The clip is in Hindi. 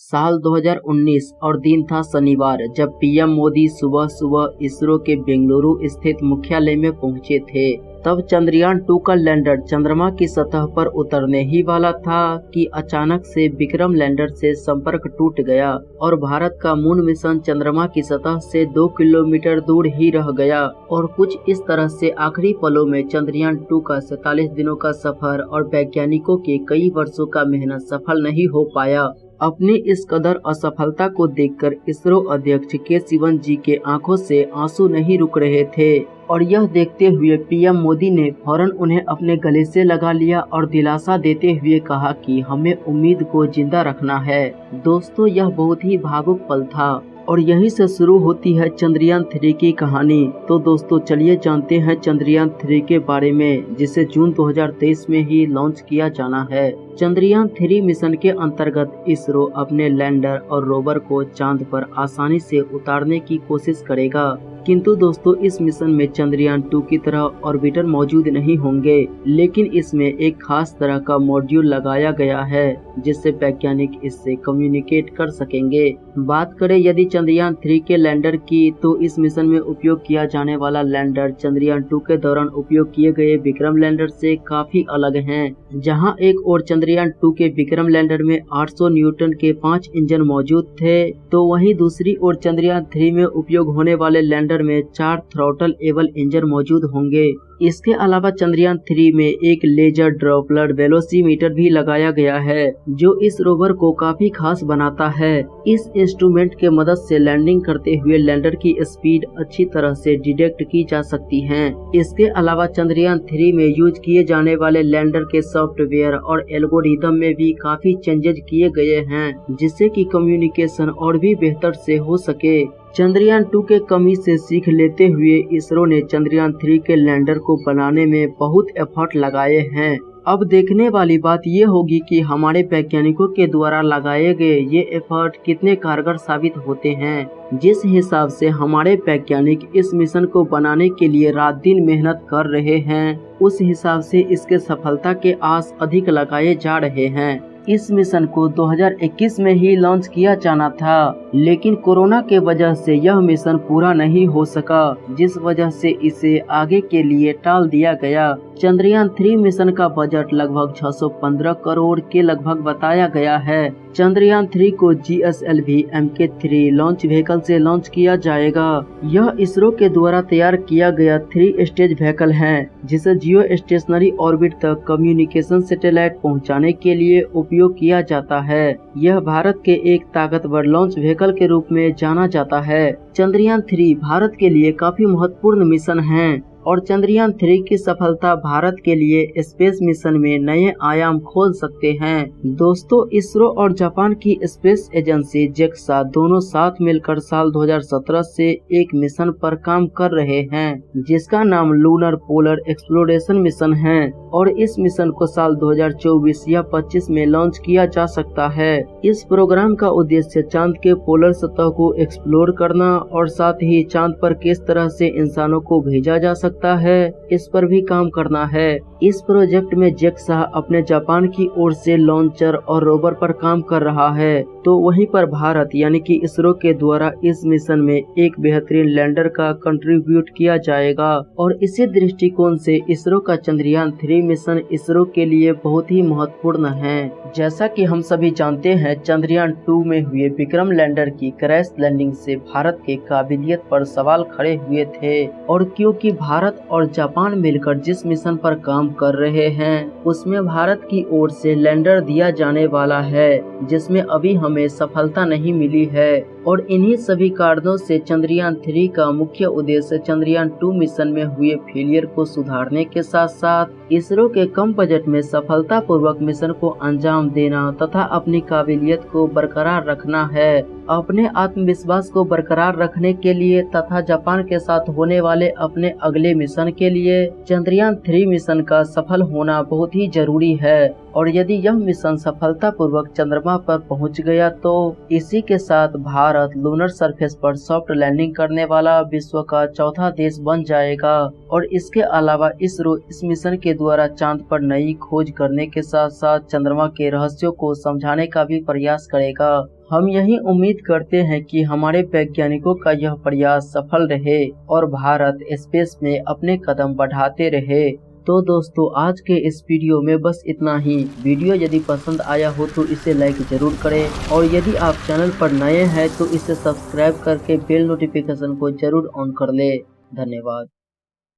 साल 2019 और दिन था शनिवार जब पीएम मोदी सुबह सुबह इसरो के बेंगलुरु स्थित मुख्यालय में पहुंचे थे। तब चंद्रयान 2 का लैंडर चंद्रमा की सतह पर उतरने ही वाला था कि अचानक से विक्रम लैंडर से संपर्क टूट गया और भारत का मून मिशन चंद्रमा की सतह से 2 किलोमीटर दूर ही रह गया। और कुछ इस तरह से आखिरी पलों में चंद्रयान 2 का 47 दिनों का सफर और वैज्ञानिकों के कई वर्षों का मेहनत सफल नहीं हो पाया। अपनी इस कदर असफलता को देखकर इसरो अध्यक्ष के सिवन जी के आंखों से आंसू नहीं रुक रहे थे और यह देखते हुए पीएम मोदी ने फौरन उन्हें अपने गले से लगा लिया और दिलासा देते हुए कहा कि हमें उम्मीद को जिंदा रखना है। दोस्तों, यह बहुत ही भावुक पल था और यहीं से शुरू होती है चंद्रयान 3 की कहानी। तो दोस्तों, चलिए जानते हैं चंद्रयान 3 के बारे में, जिसे जून 2023 में ही लॉन्च किया जाना है। चंद्रयान 3 मिशन के अंतर्गत इसरो अपने लैंडर और रोवर को चांद पर आसानी से उतारने की कोशिश करेगा। किंतु दोस्तों, इस मिशन में चंद्रयान 2 की तरह ऑर्बिटर मौजूद नहीं होंगे, लेकिन इसमें एक खास तरह का मॉड्यूल लगाया गया है जिससे वैज्ञानिक इससे कम्युनिकेट कर सकेंगे। बात करें यदि चंद्रयान 3 के लैंडर की, तो इस मिशन में उपयोग किया जाने वाला लैंडर चंद्रयान 2 के दौरान उपयोग किए गए विक्रम लैंडर से काफी अलग हैं। जहां एक और चंद्रयान 2 के विक्रम लैंडर में 800 न्यूटन के 5 इंजन मौजूद थे, तो वहीं दूसरी ओर चंद्रयान 3 में उपयोग होने वाले लैंडर में 4 थ्रॉटल एबल इंजन मौजूद होंगे। इसके अलावा चंद्रयान 3 में एक लेजर ड्रॉपलर वेलोसीमीटर भी लगाया गया है, जो इस रोवर को काफी खास बनाता है। इस इंस्ट्रूमेंट के मदद से लैंडिंग करते हुए लैंडर की स्पीड अच्छी तरह से डिटेक्ट की जा सकती है। इसके अलावा चंद्रयान 3 में यूज किए जाने वाले लैंडर के सॉफ्टवेयर और एल्गोरिदम में भी काफी चेंजेस किए गए हैं, जिससे कि कम्युनिकेशन और भी बेहतर से हो सके। चंद्रयान 2 के कमी से सीख लेते हुए इसरो ने चंद्रयान 3 के लैंडर को बनाने में बहुत एफर्ट लगाए हैं। अब देखने वाली बात ये होगी कि हमारे वैज्ञानिकों के द्वारा लगाए गए ये एफर्ट कितने कारगर साबित होते हैं। जिस हिसाब से हमारे वैज्ञानिक इस मिशन को बनाने के लिए रात दिन मेहनत कर रहे हैं, उस हिसाब से इसके सफलता के आस अधिक लगाए जा रहे हैं। इस मिशन को 2021 में ही लॉन्च किया जाना था, लेकिन कोरोना के वजह से यह मिशन पूरा नहीं हो सका, जिस वजह से इसे आगे के लिए टाल दिया गया। चंद्रयान 3 मिशन का बजट लगभग 615 करोड़ के लगभग बताया गया है। चंद्रयान 3 को GSLV Mk3 लॉन्च व्हीकल से लॉन्च किया जाएगा। यह इसरो के द्वारा तैयार किया गया 3 स्टेज व्हीकल है, जिसे जियो स्टेशनरी ऑर्बिट तक कम्युनिकेशन सैटेलाइट पहुंचाने के लिए उपयोग किया जाता है। यह भारत के एक ताकतवर लॉन्च व्हीकल के रूप में जाना जाता है। चंद्रयान 3 भारत के लिए काफी महत्वपूर्ण मिशन है और चंद्रयान 3 की सफलता भारत के लिए स्पेस मिशन में नए आयाम खोल सकते हैं। दोस्तों, इसरो और जापान की स्पेस एजेंसी JAXA दोनों साथ मिलकर साल 2017 से एक मिशन पर काम कर रहे हैं, जिसका नाम लूनर पोलर एक्सप्लोरेशन मिशन है और इस मिशन को साल 2024 या 25 में लॉन्च किया जा सकता है। इस प्रोग्राम का उद्देश्य चांद के पोलर सतह को एक्सप्लोर करना और साथ ही चांद पर किस तरह से इंसानों को भेजा जा सकता है, इस पर भी काम करना है। इस प्रोजेक्ट में JAXA अपने जापान की ओर से लॉन्चर और रोवर पर काम कर रहा है, तो वहीं पर भारत यानी कि इसरो के द्वारा इस मिशन में एक बेहतरीन लैंडर का कंट्रीब्यूट किया जाएगा। और इसी दृष्टिकोण से इसरो का चंद्रयान 3 मिशन इसरो के लिए बहुत ही महत्वपूर्ण है। जैसा कि हम सभी जानते हैं, चंद्रयान 2 में हुए विक्रम लैंडर की क्रैश लैंडिंग से भारत के काबिलियत पर सवाल खड़े हुए थे, और क्योंकि भारत और जापान मिलकर जिस मिशन पर काम कर रहे हैं, उसमें भारत की ओर से लैंडर दिया जाने वाला है, जिसमें अभी हमें सफलता नहीं मिली है। और इन्हीं सभी कारणों से चंद्रयान 3 का मुख्य उद्देश्य चंद्रयान 2 मिशन में हुए फेलियर को सुधारने के साथ साथ इसरो के कम बजट में सफलतापूर्वक मिशन को अंजाम देना तथा अपनी काबिलियत को बरकरार रखना है। अपने आत्मविश्वास को बरकरार रखने के लिए तथा जापान के साथ होने वाले अपने अगले मिशन के लिए चंद्रयान 3 मिशन का सफल होना बहुत ही जरूरी है। और यदि यह मिशन सफलतापूर्वक चंद्रमा पर पहुंच गया, तो इसी के साथ भारत भारत लूनर सरफेस पर सॉफ्ट लैंडिंग करने वाला विश्व का चौथा देश बन जाएगा और इसके अलावा इसरो इस मिशन के द्वारा चांद पर नई खोज करने के साथ साथ चंद्रमा के रहस्यों को समझाने का भी प्रयास करेगा। हम यही उम्मीद करते हैं कि हमारे वैज्ञानिकों का यह प्रयास सफल रहे और भारत स्पेस में अपने कदम बढ़ाते रहे। तो दोस्तों, आज के इस वीडियो में बस इतना ही। वीडियो यदि पसंद आया हो तो इसे लाइक जरूर करें और यदि आप चैनल पर नए हैं तो इसे सब्सक्राइब करके बेल नोटिफिकेशन को जरूर ऑन कर ले। धन्यवाद।